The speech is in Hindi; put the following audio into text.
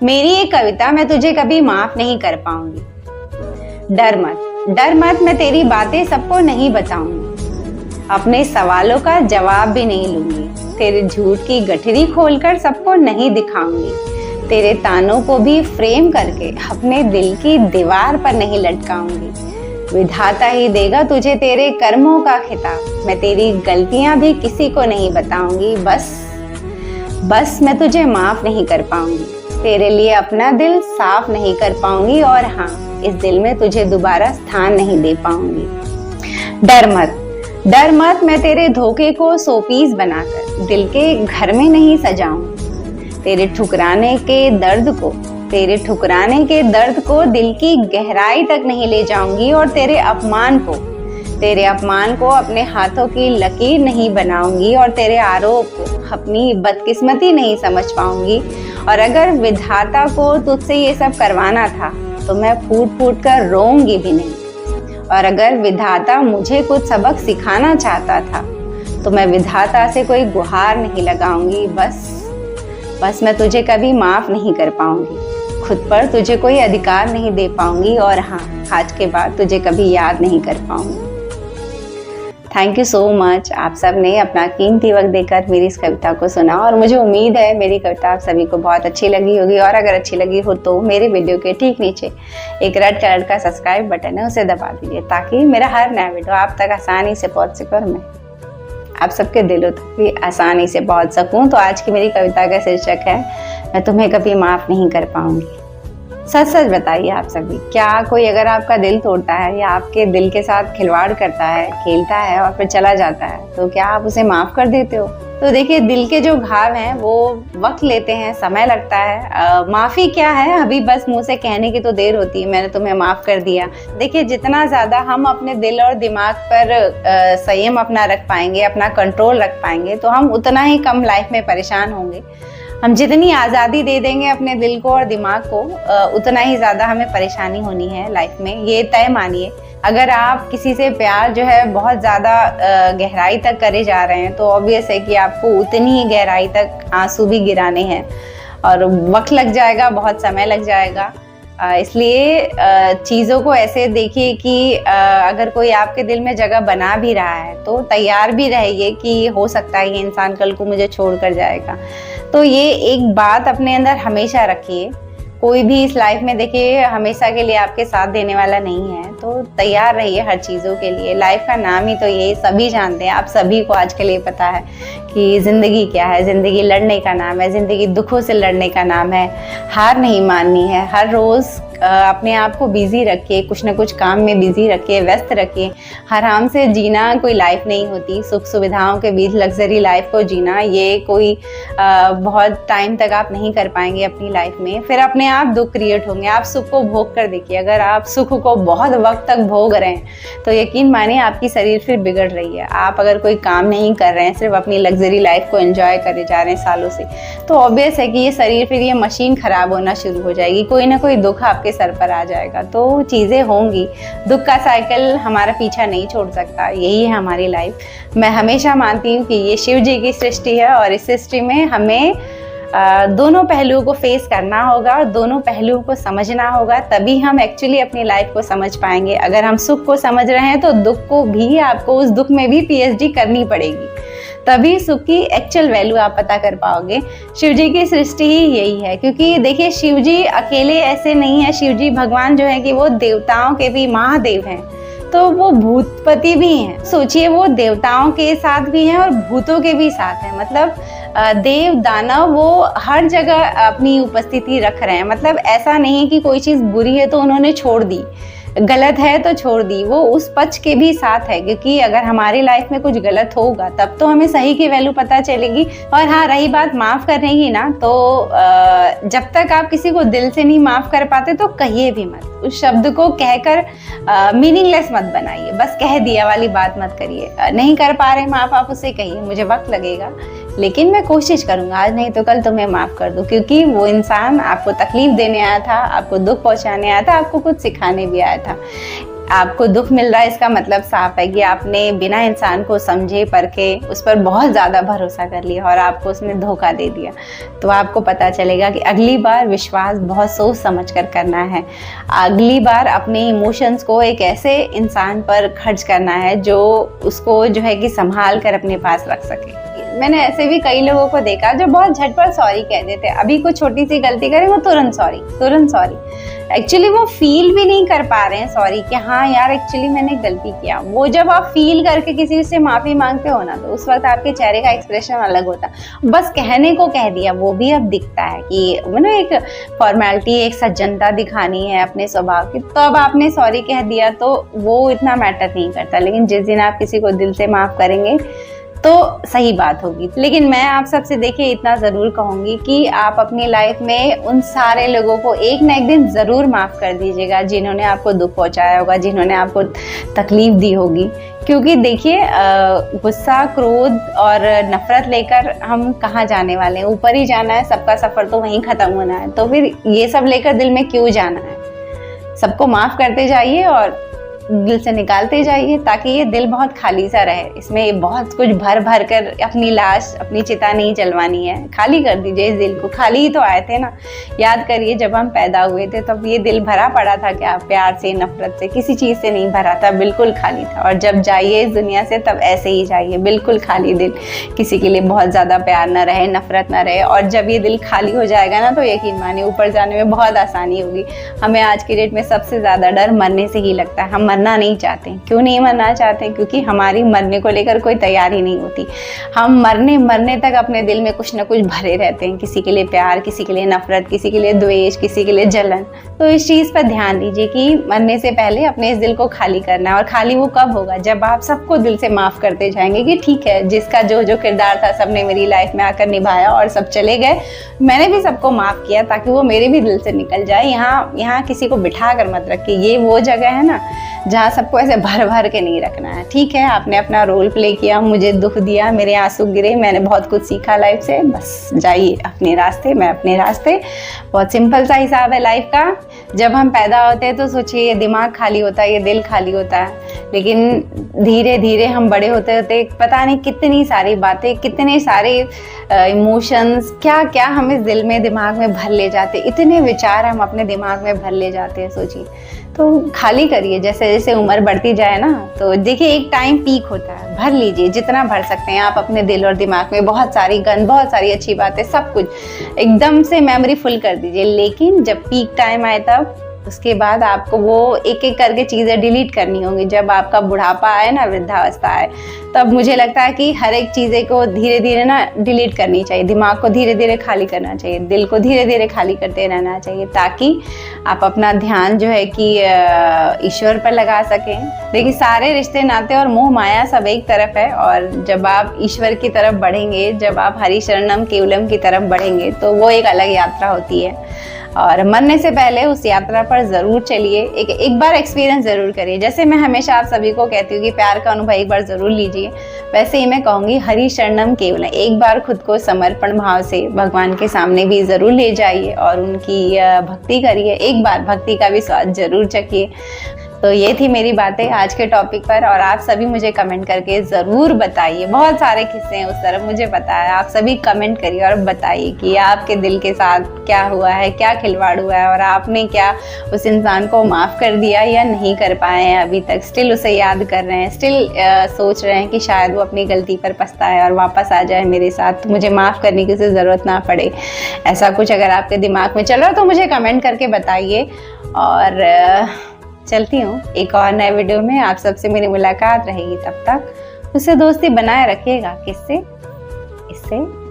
मेरी ये कविता मैं तुझे कभी माफ नहीं कर पाऊंगी। डर मत मैं तेरी बातें सबको नहीं बताऊंगी। अपने सवालों का जवाब भी नहीं लूंगी। तेरे झूठ की गठरी खोलकर सबको नहीं दिखाऊंगी। तेरे तानों को भी फ्रेम करके अपने दिल की दीवार पर नहीं लटकाऊंगी। विधाता ही देगा तुझे तेरे कर्मों का खिताब। मैं तेरी गलतियां भी किसी को नहीं बताऊंगी। बस मैं तुझे माफ नहीं कर पाऊंगी। तेरे लिए अपना दिल साफ नहीं कर पाऊंगी और हाँ, इस दिल में तुझे दोबारा स्थान नहीं दे पाऊंगी। डर मत मैं तेरे धोखे को सोपीस बनाकर दिल के घर में नहीं सजाऊंगी। तेरे ठुकराने के दर्द को दिल की गहराई तक नहीं ले जाऊंगी और तेरे अपमान को अपने हाथों की लकीर नहीं बनाऊंगी और तेरे आरोप को अपनी बदकिस्मती नहीं समझ पाऊंगी। और अगर विधाता को तुझसे ये सब करवाना था तो मैं फूट फूट कर रोऊंगी भी नहीं। और अगर विधाता मुझे कुछ सबक सिखाना चाहता था तो मैं विधाता से कोई गुहार नहीं लगाऊंगी। बस मैं तुझे कभी माफ नहीं कर पाऊंगी। खुद पर तुझे कोई अधिकार नहीं दे पाऊंगी और हाँ, आज के बाद तुझे कभी याद नहीं कर पाऊंगी। Thank you so much. आप सब ने अपना कीमती वक्त देकर मेरी इस कविता को सुना और मुझे उम्मीद है मेरी कविता आप सभी को बहुत अच्छी लगी होगी। और अगर अच्छी लगी हो तो मेरे वीडियो के ठीक नीचे एक रेड कलर का सब्सक्राइब बटन है, उसे दबा दीजिए ताकि मेरा हर नया वीडियो आप तक आसानी से पहुंच सके और मैं आप सबके दिलों तक भी आसानी से पहुंच सकूं। तो आज की मेरी कविता का शीर्षक है, मैं तुम्हें कभी माफ नहीं कर पाऊंगी। सच बताइए आप सभी, क्या कोई अगर आपका दिल तोड़ता है या आपके दिल के साथ खिलवाड़ करता है, खेलता है और फिर चला जाता है, तो क्या आप उसे माफ कर देते हो? तो देखिए, दिल के जो घाव हैं वो वक्त लेते हैं, समय लगता है। माफी क्या है, अभी बस मुंह से कहने की तो देर होती है, मैंने तुम्हें माफ कर दिया। देखिए, जितना ज्यादा हम अपने दिल और दिमाग पर संयम अपना रख पाएंगे, अपना कंट्रोल रख पाएंगे, तो हम उतना ही कम लाइफ में परेशान होंगे। हम जितनी आज़ादी दे देंगे अपने दिल को और दिमाग को, उतना ही ज़्यादा हमें परेशानी होनी है लाइफ में। ये तय मानिए, अगर आप किसी से प्यार जो है बहुत ज़्यादा गहराई तक करे जा रहे हैं तो ऑब्वियस है कि आपको उतनी ही गहराई तक आंसू भी गिराने हैं और वक्त लग जाएगा, बहुत समय लग जाएगा। इसलिए चीज़ों को ऐसे देखिए कि अगर कोई आपके दिल में जगह बना भी रहा है तो तैयार भी रहिए कि हो सकता है ये इंसान कल को मुझे छोड़कर जाएगा। तो ये एक बात अपने अंदर हमेशा रखिए, कोई भी इस लाइफ में देखिए हमेशा के लिए आपके साथ देने वाला नहीं है, तो तैयार रहिए हर चीज़ों के लिए। लाइफ का नाम ही तो यही, सभी जानते हैं, आप सभी को आज के लिए पता है कि ज़िंदगी क्या है। ज़िंदगी लड़ने का नाम है, ज़िंदगी दुखों से लड़ने का नाम है। हार नहीं माननी है। हर रोज़ अपने आप को बिजी रखिए, कुछ ना कुछ काम में बिजी रखिए, व्यस्त रखिए। आराम से जीना कोई लाइफ नहीं होती। सुख सुविधाओं के बीच लग्जरी लाइफ को जीना, ये कोई बहुत टाइम तक आप नहीं कर पाएंगे अपनी लाइफ में। फिर अपने आप दुख क्रिएट होंगे। आप सुख को भोग कर देखिए, अगर आप सुख को बहुत वक्त तक भोग रहे हैं तो यकीन मानिए आपकी शरीर फिर बिगड़ रही है। आप अगर कोई काम नहीं कर रहे हैं, सिर्फ अपनी लग्जरी लाइफ को एंजॉय करे जा रहे हैं सालों से, तो ऑब्वियस है कि ये शरीर, फिर ये मशीन खराब होना शुरू हो जाएगी। कोई ना कोई दुख आपके सर पर आ जाएगा, तो चीजें होंगी। दुख का साइकिल हमारा पीछा नहीं छोड़ सकता, यही है हमारी लाइफ। मैं हमेशा मानती हूँ कि ये शिव जी की सृष्टि है और इस सृष्टि में हमें दोनों पहलुओं को फेस करना होगा और दोनों पहलुओं को समझना होगा, तभी हम एक्चुअली अपनी लाइफ को समझ पाएंगे। अगर हम सुख को समझ रहे हैं तो दुख को भी, आपको उस दुख में भी पीएचडी करनी पड़ेगी, तभी सुख की एक्चुअल वैल्यू आप पता कर पाओगे। शिव जी की सृष्टि ही यही है, क्योंकि देखिए शिव जी अकेले ऐसे नहीं है। शिव जी भगवान जो है कि वो देवताओं के भी महादेव हैं, तो वो भूतपति भी हैं। सोचिए, वो देवताओं के साथ भी हैं और भूतों के भी साथ हैं। मतलब देव दानव वो हर जगह अपनी उपस्थिति रख रहे हैं। मतलब ऐसा नहीं है कि कोई चीज़ बुरी है तो उन्होंने छोड़ दी, गलत है तो छोड़ दी, वो उस पक्ष के भी साथ है। क्योंकि अगर हमारी लाइफ में कुछ गलत होगा तब तो हमें सही की वैल्यू पता चलेगी। और हाँ, रही बात माफ़ करने की ना, तो जब तक आप किसी को दिल से नहीं माफ़ कर पाते तो कहिए भी मत। उस शब्द को कहकर मीनिंगलेस मत बनाइए, बस कह दिया वाली बात मत करिए। नहीं कर पा रहे माफ़, आप उसे कहिए मुझे वक्त लगेगा लेकिन मैं कोशिश करूंगा, आज नहीं तो कल तुम्हें माफ़ कर दूं। क्योंकि वो इंसान आपको तकलीफ देने आया था, आपको दुख पहुंचाने आया था, आपको कुछ सिखाने भी आया था। आपको दुख मिल रहा है, इसका मतलब साफ है कि आपने बिना इंसान को समझे परखे उस पर बहुत ज़्यादा भरोसा कर लिया और आपको उसने धोखा दे दिया। तो आपको पता चलेगा कि अगली बार विश्वास बहुत सोच समझ कर करना है। अगली बार अपने इमोशंस को एक ऐसे इंसान पर खर्च करना है जो उसको जो है कि संभाल कर अपने पास रख सके। मैंने ऐसे भी कई लोगों को देखा जो बहुत झटपट सॉरी कह देते हैं। अभी कुछ छोटी सी गलती करें वो तुरंत सॉरी। एक्चुअली वो फील भी नहीं कर पा रहे हैं सॉरी कि हाँ यार एक्चुअली मैंने गलती किया। वो जब आप फील करके किसी से माफी मांगते हो ना, तो उस वक्त आपके चेहरे का एक्सप्रेशन अलग होता है। बस कहने को कह दिया वो भी अब दिखता है कि मतलब एक फॉर्मेलिटी, एक सज्जनता दिखानी है अपने स्वभाव की, तो अब आपने सॉरी कह दिया तो वो इतना मैटर नहीं करता। लेकिन जिस दिन आप किसी को दिल से माफ करेंगे तो सही बात होगी। लेकिन मैं आप सबसे देखिए इतना ज़रूर कहूँगी कि आप अपनी लाइफ में उन सारे लोगों को एक ना एक दिन ज़रूर माफ़ कर दीजिएगा जिन्होंने आपको दुख पहुँचाया होगा, जिन्होंने आपको तकलीफ़ दी होगी। क्योंकि देखिए गुस्सा, क्रोध और नफ़रत लेकर हम कहाँ जाने वाले हैं? ऊपर ही जाना है, सबका सफ़र तो वहीं ख़त्म होना है। तो फिर ये सब लेकर दिल में क्यों जाना है? सबको माफ़ करते जाइए और दिल से निकालते जाइए ताकि ये दिल बहुत खाली सा रहे। इसमें बहुत कुछ भर भर कर अपनी लाश, अपनी चिता नहीं जलवानी है। खाली कर दीजिए इस दिल को। खाली ही तो आए थे ना। याद करिए जब हम पैदा हुए थे तब ये दिल भरा पड़ा था क्या? प्यार से, नफरत से, किसी चीज़ से नहीं भरा था, बिल्कुल खाली था। और जब जाइए इस दुनिया से तब ऐसे ही जाइए, बिल्कुल खाली दिल। किसी के लिए बहुत ज़्यादा प्यार ना रहे, नफरत ना रहे। और जब ये दिल खाली हो जाएगा ना तो यकीन मानिए ऊपर जाने में बहुत आसानी होगी। हमें आज की डेट में सबसे ज़्यादा डर मरने से ही लगता है। हम मरना नहीं चाहते। क्यों नहीं मरना चाहते? क्योंकि हमारी मरने को लेकर कोई तैयारी नहीं होती। हम मरने तक अपने दिल में कुछ ना कुछ भरे रहते हैं। किसी के लिए प्यार, किसी के लिए नफरत, किसी के लिए द्वेष, किसी के लिए जलन। तो इस चीज़ पर ध्यान दीजिए कि मरने से पहले अपने इस दिल को खाली करना है। और खाली वो कब होगा? जब आप सबको दिल से माफ़ करते जाएंगे कि ठीक है, जिसका जो जो किरदार था सबने मेरी लाइफ में आकर निभाया और सब चले गए, मैंने भी सबको माफ़ किया ताकि वो मेरे भी दिल से निकल जाए। यहाँ किसी को बिठा कर मत रखिए। ये वो जगह है ना जहाँ सबको ऐसे भर भर के नहीं रखना है। ठीक है, आपने अपना रोल प्ले किया, मुझे दुख दिया, मेरे आंसू गिरे, मैंने बहुत कुछ सीखा लाइफ से, बस जाइए अपने रास्ते, मैं अपने रास्ते। बहुत सिंपल सा हिसाब है लाइफ का। जब हम पैदा होते हैं तो सोचिए ये दिमाग खाली होता है, ये दिल खाली होता है। लेकिन धीरे धीरे हम बड़े होते होते पता नहीं कितनी सारी बातें, कितने सारे इमोशंस, क्या क्या हम इस दिल में, दिमाग में भर ले जाते। इतने विचार हम अपने दिमाग में भर ले जाते हैं। सोचिए, तो खाली करिए। जैसे जैसे उम्र बढ़ती जाए ना, तो देखिए एक टाइम पीक होता है, भर लीजिए जितना भर सकते हैं आप अपने दिल और दिमाग में। बहुत सारी गन, बहुत सारी अच्छी बातें, सब कुछ एकदम से मेमोरी फुल कर दीजिए। लेकिन जब पीक टाइम आए तब उसके बाद आपको वो एक एक करके चीज़ें डिलीट करनी होंगी। जब आपका बुढ़ापा आए ना, वृद्धावस्था आए, तब मुझे लगता है कि हर एक चीज़ें को धीरे धीरे ना डिलीट करनी चाहिए। दिमाग को धीरे धीरे खाली करना चाहिए, दिल को धीरे धीरे खाली करते रहना चाहिए ताकि आप अपना ध्यान जो है कि ईश्वर पर लगा सकें। देखिए सारे रिश्ते, नाते और मोह माया सब एक तरफ है। और जब आप ईश्वर की तरफ बढ़ेंगे, जब आप हरि शरणम केवलम की तरफ बढ़ेंगे, तो वो एक अलग यात्रा होती है। और मरने से पहले उस यात्रा पर ज़रूर चलिए, एक बार एक्सपीरियंस ज़रूर करिए। जैसे मैं हमेशा आप सभी को कहती हूँ कि प्यार का अनुभव एक बार ज़रूर लीजिए, वैसे ही मैं कहूँगी हरि शरणम केवलम। एक बार खुद को समर्पण भाव से भगवान के सामने भी ज़रूर ले जाइए और उनकी भक्ति करिए। एक बार भक्ति का भी स्वाद ज़रूर चखिए। तो ये थी मेरी बातें आज के टॉपिक पर। और आप सभी मुझे कमेंट करके ज़रूर बताइए। बहुत सारे किस्से हैं उस तरफ, मुझे पता है। आप सभी कमेंट करिए और बताइए कि आपके दिल के साथ क्या हुआ है, क्या खिलवाड़ हुआ है, और आपने क्या उस इंसान को माफ़ कर दिया या नहीं कर पाए हैं अभी तक। स्टिल उसे याद कर रहे हैं, स्टिल सोच रहे हैं कि शायद वो अपनी गलती पर पछताए और वापस आ जाए मेरे साथ, मुझे माफ़ करने की ज़रूरत ना पड़े। ऐसा कुछ अगर आपके दिमाग में चल रहा है तो मुझे कमेंट करके बताइए। और चलती हूँ एक और नए वीडियो में, आप सबसे मेरी मुलाकात रहेगी। तब तक उससे दोस्ती बनाए रखिएगा। किससे? इससे।